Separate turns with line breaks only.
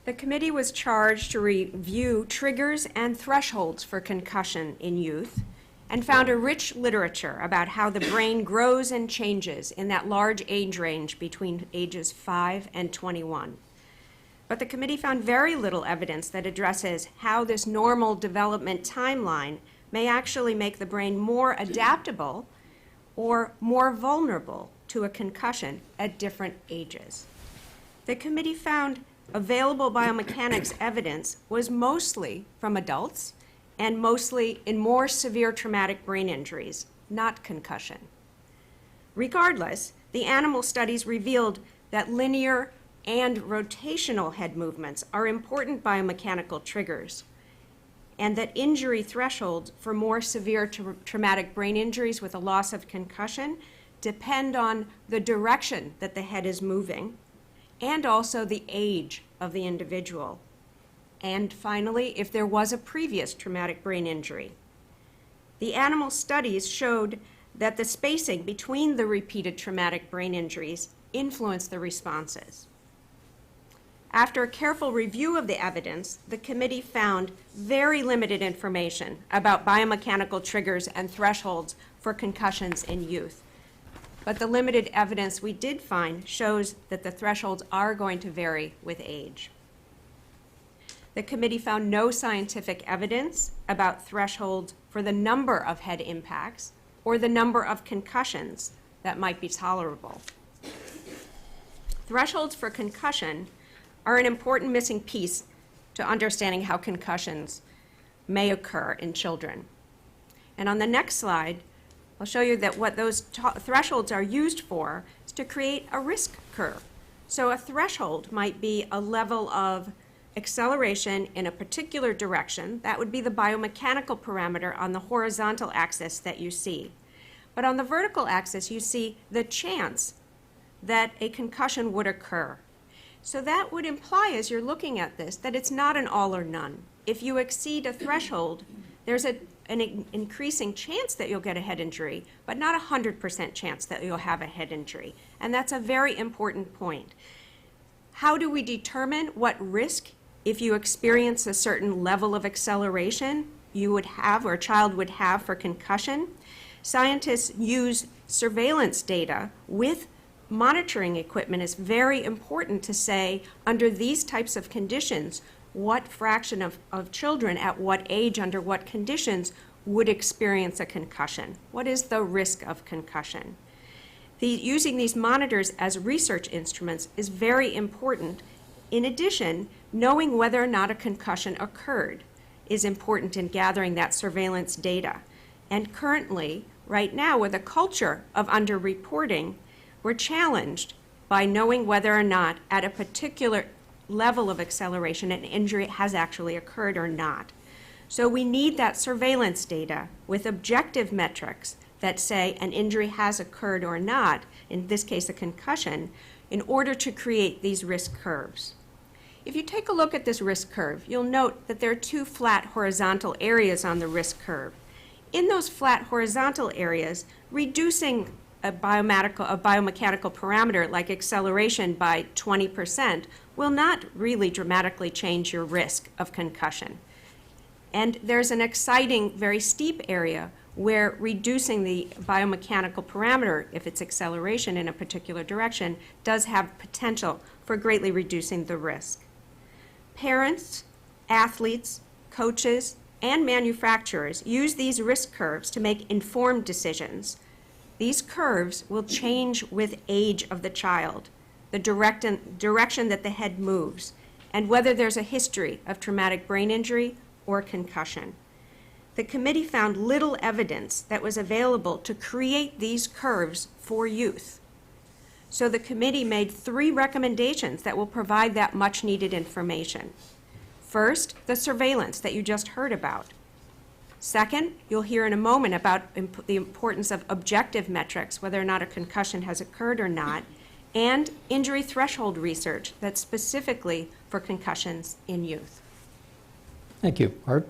The committee was charged to review triggers and thresholds for concussion in youth and found a rich literature about how the brain grows and changes in that large age range between ages 5 and 21. But the committee found very little evidence that addresses how this normal development timeline may actually make the brain more adaptable or more vulnerable to a concussion at different ages. The committee found available biomechanics evidence was mostly from adults and mostly in more severe traumatic brain injuries, not concussion. Regardless, the animal studies revealed that linear and rotational head movements are important biomechanical triggers, and that injury thresholds for more severe traumatic brain injuries with a loss of concussion depend on the direction that the head is moving and also the age of the individual. And finally, if there was a previous traumatic brain injury. The animal studies showed that the spacing between the repeated traumatic brain injuries influenced the responses. After a careful review of the evidence, the committee found very limited information about biomechanical triggers and thresholds for concussions in youth. But the limited evidence we did find shows that the thresholds are going to vary with age. The committee found no scientific evidence about thresholds for the number of head impacts or the number of concussions that might be tolerable. Thresholds for concussion are an important missing piece to understanding how concussions may occur in children. And on the next slide, I'll show you that what those thresholds are used for is to create a risk curve. So a threshold might be a level of acceleration in a particular direction. That would be the biomechanical parameter on the horizontal axis that you see. But on the vertical axis, you see the chance that a concussion would occur. So that would imply, as you're looking at this, that it's not an all or none. If you exceed a threshold, there's an increasing chance that you'll get a head injury, but not a 100% chance that you'll have a head injury. And that's a very important point. How do we determine what risk, if you experience a certain level of acceleration, you would have or a child would have for concussion? Scientists use surveillance data with monitoring equipment. Is very important to say, under these types of conditions, what fraction of children at what age, under what conditions, would experience a concussion? What is the risk of concussion? Using these monitors as research instruments is very important. In addition, knowing whether or not a concussion occurred is important in gathering that surveillance data. And currently, right now, with a culture of underreporting, we're challenged by knowing whether or not at a particular level of acceleration an injury has actually occurred or not. So we need that surveillance data with objective metrics that say an injury has occurred or not, in this case a concussion, in order to create these risk curves. If you take a look at this risk curve, you'll note that there are two flat horizontal areas on the risk curve. In those flat horizontal areas, reducing a biomechanical parameter like acceleration by 20% will not really dramatically change your risk of concussion. And there's an exciting, very steep area where reducing the biomechanical parameter, if it's acceleration in a particular direction, does have potential for greatly reducing the risk. Parents, athletes, coaches, and manufacturers use these risk curves to make informed decisions. These curves will change with age of the child, the direction that the head moves, and whether there's a history of traumatic brain injury or concussion. The committee found little evidence that was available to create these curves for youth. So the committee made 3 recommendations that will provide that much needed information. First, the surveillance that you just heard about. Second, you'll hear in a moment about the importance of objective metrics, whether or not a concussion has occurred or not, and injury threshold research that's specifically for concussions in youth.
Thank you. Art?